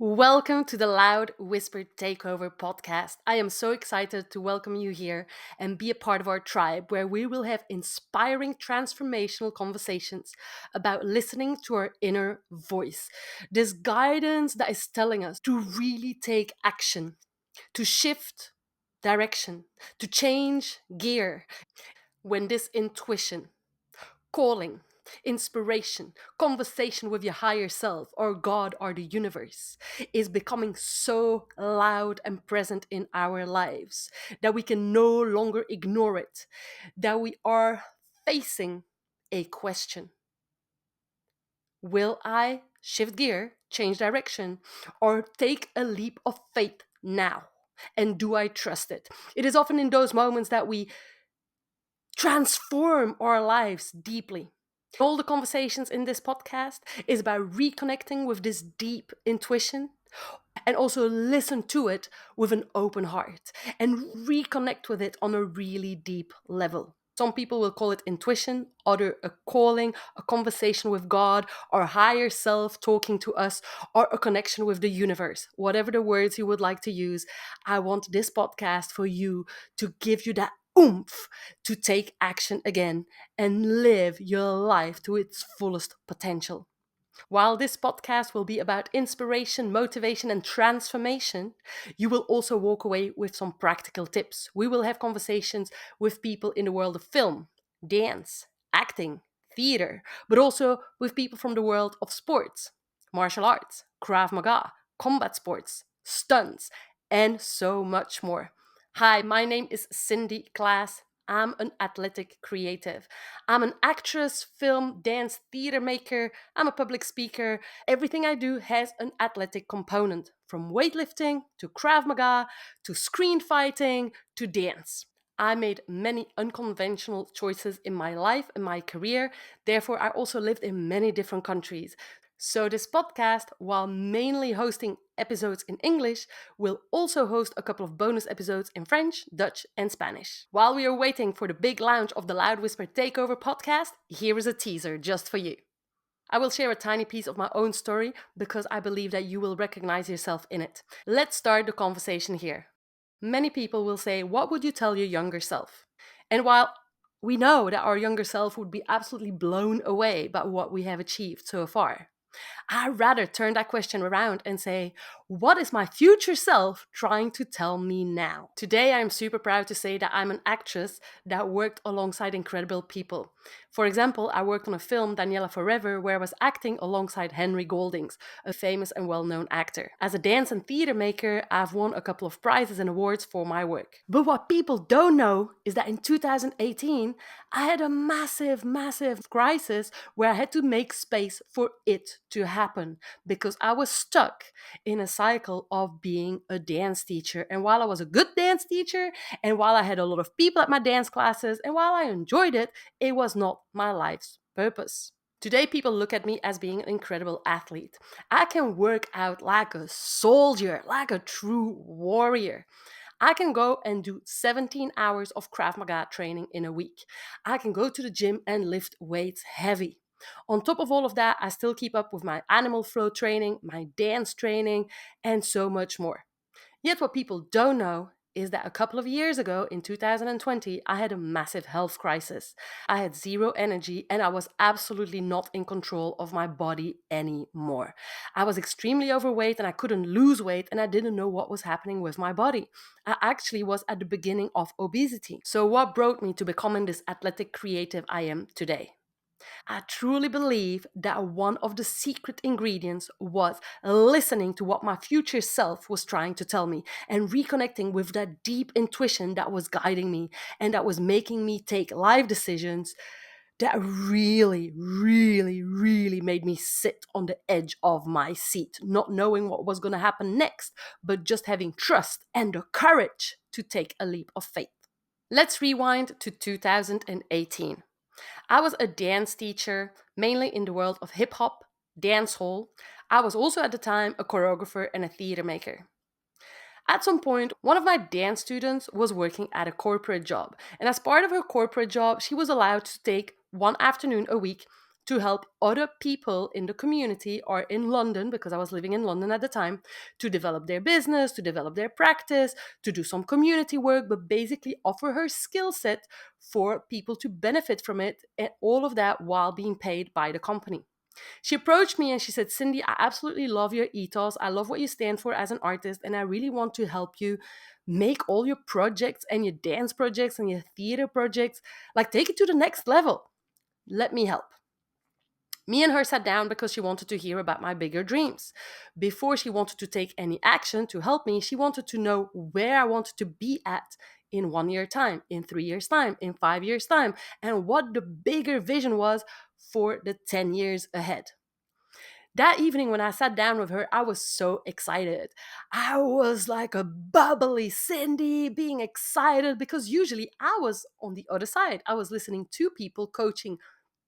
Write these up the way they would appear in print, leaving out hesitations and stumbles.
Welcome to the Loud Whispered Takeover podcast. I am so excited to welcome you here and be a part of our tribe where we will have inspiring transformational conversations about listening to our inner voice. This guidance that is telling us to really take action, to shift direction, to change gear when this intuition calling, inspiration, conversation with your higher self or God or the universe is becoming so loud and present in our lives that we can no longer ignore it, that we are facing a question. Will I shift gear, change direction, or take a leap of faith now? And do I trust it? It is often in those moments that we transform our lives deeply. All the conversations in this podcast is about reconnecting with this deep intuition and also listen to it with an open heart and reconnect with it on a really deep level. Some people will call it intuition, other a calling, a conversation with God, or higher self talking to us, or a connection with the universe. Whatever the words you would like to use, I want this podcast for you to give you that oomph to take action again and live your life to its fullest potential. While this podcast will be about inspiration, motivation, and transformation, you will also walk away with some practical tips. We will have conversations with people in the world of film, dance, acting, theater, but also with people from the world of sports, martial arts, Krav Maga, combat sports, stunts, and so much more. Hi, my name is Cindy Claes. I'm an athletic creative. I'm an actress, film, dance, theater maker. I'm a public speaker. Everything I do has an athletic component, from weightlifting to Krav Maga to screen fighting to dance. I made many unconventional choices in my life and my career. Therefore, I also lived in many different countries. So, this podcast, while mainly hosting episodes in English, will also host a couple of bonus episodes in French, Dutch, and Spanish. While we are waiting for the big launch of the Loud Whisper Takeover podcast, here is a teaser just for you. I will share a tiny piece of my own story because I believe that you will recognize yourself in it. Let's start the conversation here. Many people will say, what would you tell your younger self? And while we know that our younger self would be absolutely blown away by what we have achieved so far, I'd rather turn that question around and say, what is my future self trying to tell me now? Today, I'm super proud to say that I'm an actress that worked alongside incredible people. For example, I worked on a film, Daniela Forever, where I was acting alongside Henry Goldings, a famous and well-known actor. As a dance and theater maker, I've won a couple of prizes and awards for my work. But what people don't know is that in 2018, I had a massive crisis where I had to make space for it to happen because I was stuck in a cycle of being a dance teacher. And while I was a good dance teacher, and while I had a lot of people at my dance classes, and while I enjoyed it, it was not my life's purpose. Today, people look at me as being an incredible athlete. I can work out like a soldier, like a true warrior. I can go and do 17 hours of Krav Maga training in a week. I can go to the gym and lift weights heavy. On top of all of that, I still keep up with my animal flow training, my dance training, and so much more. Yet, what people don't know is that a couple of years ago, in 2020, I had a massive health crisis. I had zero energy and I was absolutely not in control of my body anymore. I was extremely overweight and I couldn't lose weight and I didn't know what was happening with my body. I actually was at the beginning of obesity. So, what brought me to becoming this athletic creative I am today? I truly believe that one of the secret ingredients was listening to what my future self was trying to tell me and reconnecting with that deep intuition that was guiding me and that was making me take life decisions that really made me sit on the edge of my seat, not knowing what was going to happen next, but just having trust and the courage to take a leap of faith. Let's rewind to 2018. I was a dance teacher, mainly in the world of hip hop, dancehall. I was also at the time a choreographer and a theater maker. At some point, one of my dance students was working at a corporate job, and as part of her corporate job, she was allowed to take one afternoon a week to help other people in the community or in London, because I was living in London at the time, to develop their business, to develop their practice, to do some community work, but basically offer her skill set for people to benefit from it, and all of that while being paid by the company. She approached me and she said, Cindy, I absolutely love your ethos. I love what you stand for as an artist, and I really want to help you make all your projects and your dance projects and your theater projects, like, take it to the next level. Let me help. Me and her sat down because she wanted to hear about my bigger dreams. Before she wanted to take any action to help me, she wanted to know where I wanted to be at in 1 year time, in 3 years time, in 5 years time, and what the bigger vision was for the 10 years ahead. That evening, when I sat down with her, I was so excited. I was like a bubbly Cindy, being excited because usually I was on the other side. I was listening to people, coaching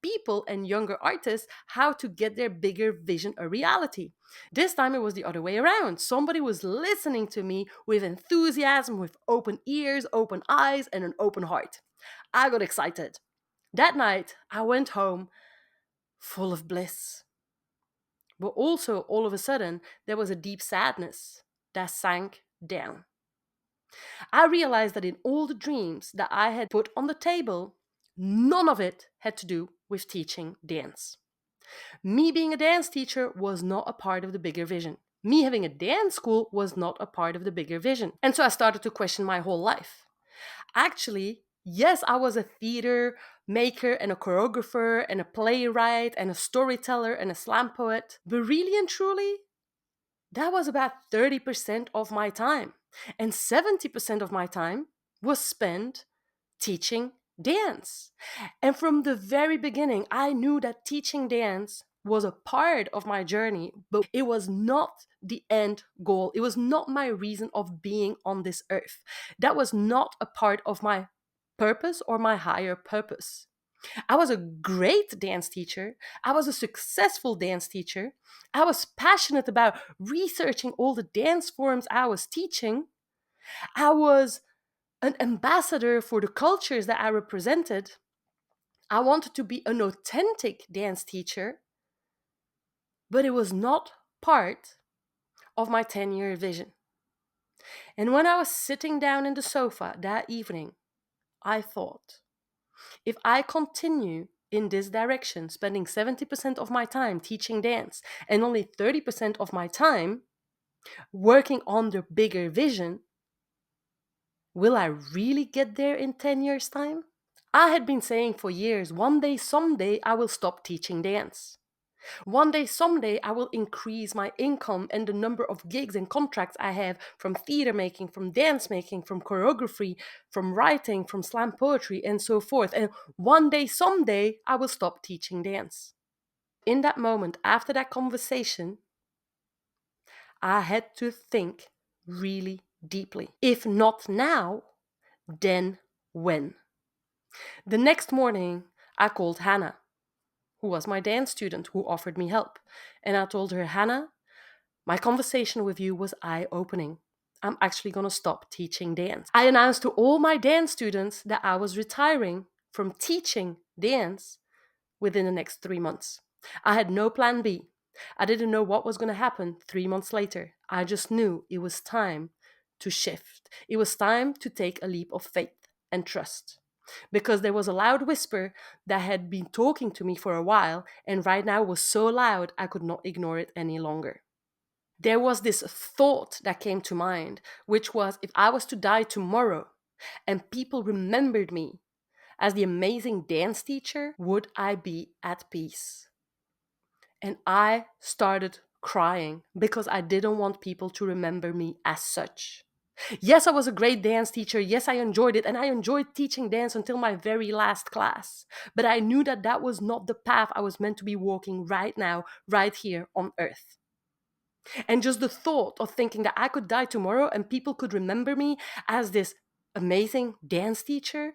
people and younger artists how to get their bigger vision a reality. This time it was the other way around. Somebody was listening to me with enthusiasm, with open ears, open eyes, and an open heart. I got excited. That night, I went home full of bliss. But also, all of a sudden, there was a deep sadness that sank down. I realized that in all the dreams that I had put on the table, none of it had to do with teaching dance. Me being a dance teacher was not a part of the bigger vision. Me having a dance school was not a part of the bigger vision. And so I started to question my whole life. Actually, yes, I was a theater maker and a choreographer and a playwright and a storyteller and a slam poet, but really and truly, that was about 30% of my time. And 70% of my time was spent teaching dance. And from the very beginning, I knew that teaching dance was a part of my journey, but it was not the end goal. It was not my reason of being on this earth. That was not a part of my purpose or my higher purpose. I was a great dance teacher. I was a successful dance teacher. I was passionate about researching all the dance forms I was teaching. I was an ambassador for the cultures that I represented. I wanted to be an authentic dance teacher, but it was not part of my 10-year vision. And when I was sitting down in the sofa that evening, I thought, if I continue in this direction, spending 70% of my time teaching dance and only 30% of my time working on the bigger vision, will I really get there in 10 years' time? I had been saying for years, one day, someday, I will stop teaching dance. One day, someday, I will increase my income and the number of gigs and contracts I have from theater making, from dance making, from choreography, from writing, from slam poetry, and so forth. And one day, someday, I will stop teaching dance. In that moment, after that conversation, I had to think really deeply. If not now, then when? The next morning, I called Hannah, who was my dance student who offered me help. And I told her, Hannah, my conversation with you was eye-opening. I'm actually going to stop teaching dance. I announced to all my dance students that I was retiring from teaching dance within the next 3 months. I had no plan B. I didn't know what was going to happen 3 months later. I just knew it was time to shift. It was time to take a leap of faith and trust. Because there was a loud whisper that had been talking to me for a while, and right now was so loud I could not ignore it any longer. There was this thought that came to mind, which was, if I was to die tomorrow and people remembered me as the amazing dance teacher, would I be at peace? And I started crying because I didn't want people to remember me as such. Yes, I was a great dance teacher. Yes, I enjoyed it. And I enjoyed teaching dance until my very last class. But I knew that that was not the path I was meant to be walking right now, right here on earth. And just the thought of thinking that I could die tomorrow and people could remember me as this amazing dance teacher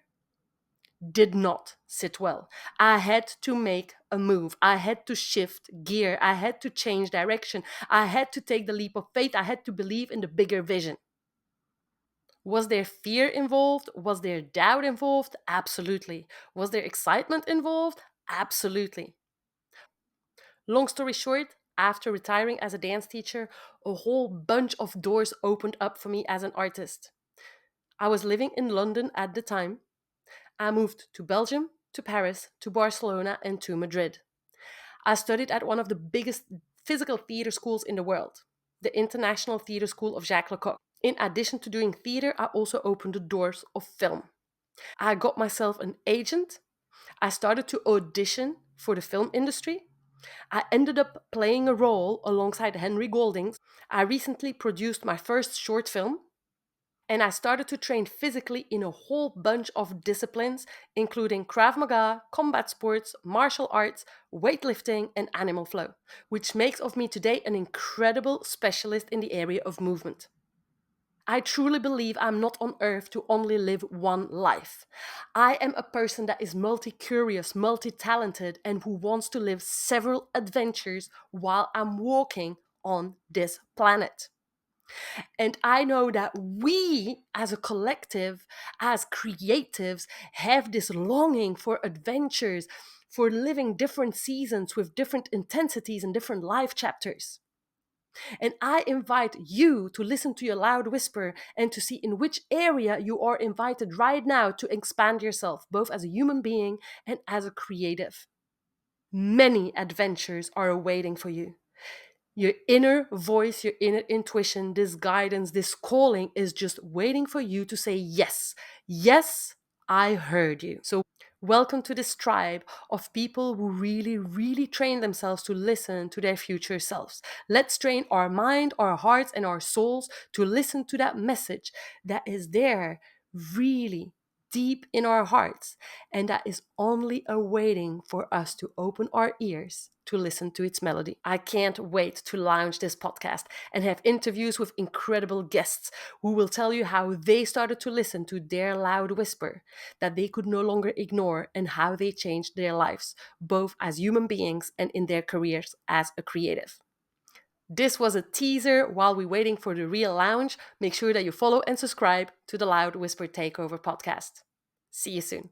did not sit well. I had to make a move. I had to shift gear. I had to change direction. I had to take the leap of faith. I had to believe in the bigger vision. Was there fear involved? Was there doubt involved? Absolutely. Was there excitement involved? Absolutely. Long story short, after retiring as a dance teacher, a whole bunch of doors opened up for me as an artist. I was living in London at the time. I moved to Belgium, to Paris, to Barcelona, and to Madrid. I studied at one of the biggest physical theater schools in the world, the International Theater School of Jacques Lecoq. In addition to doing theater, I also opened the doors of film. I got myself an agent. I started to audition for the film industry. I ended up playing a role alongside Henry Golding. I recently produced my first short film, and I started to train physically in a whole bunch of disciplines, including Krav Maga, combat sports, martial arts, weightlifting, and animal flow, which makes of me today an incredible specialist in the area of movement. I truly believe I'm not on earth to only live one life. I am a person that is multi-curious, multi-talented, and who wants to live several adventures while I'm walking on this planet. And I know that we, as a collective, as creatives, have this longing for adventures, for living different seasons with different intensities and different life chapters. And I invite you to listen to your loud whisper and to see in which area you are invited right now to expand yourself, both as a human being and as a creative. Many adventures are awaiting for you. Your inner voice, your inner intuition, this guidance, this calling is just waiting for you to say yes. Yes, I heard you. So, welcome to this tribe of people who really, really train themselves to listen to their future selves. Let's train our mind, our hearts, and our souls to listen to that message that is there, really deep in our hearts, and that is only awaiting for us to open our ears to listen to its melody. I can't wait to launch this podcast and have interviews with incredible guests who will tell you how they started to listen to their loud whisper that they could no longer ignore and how they changed their lives, both as human beings and in their careers as a creative. This was a teaser while we're waiting for the real launch. Make sure that you follow and subscribe to the Loud Whisper Takeover podcast. See you soon.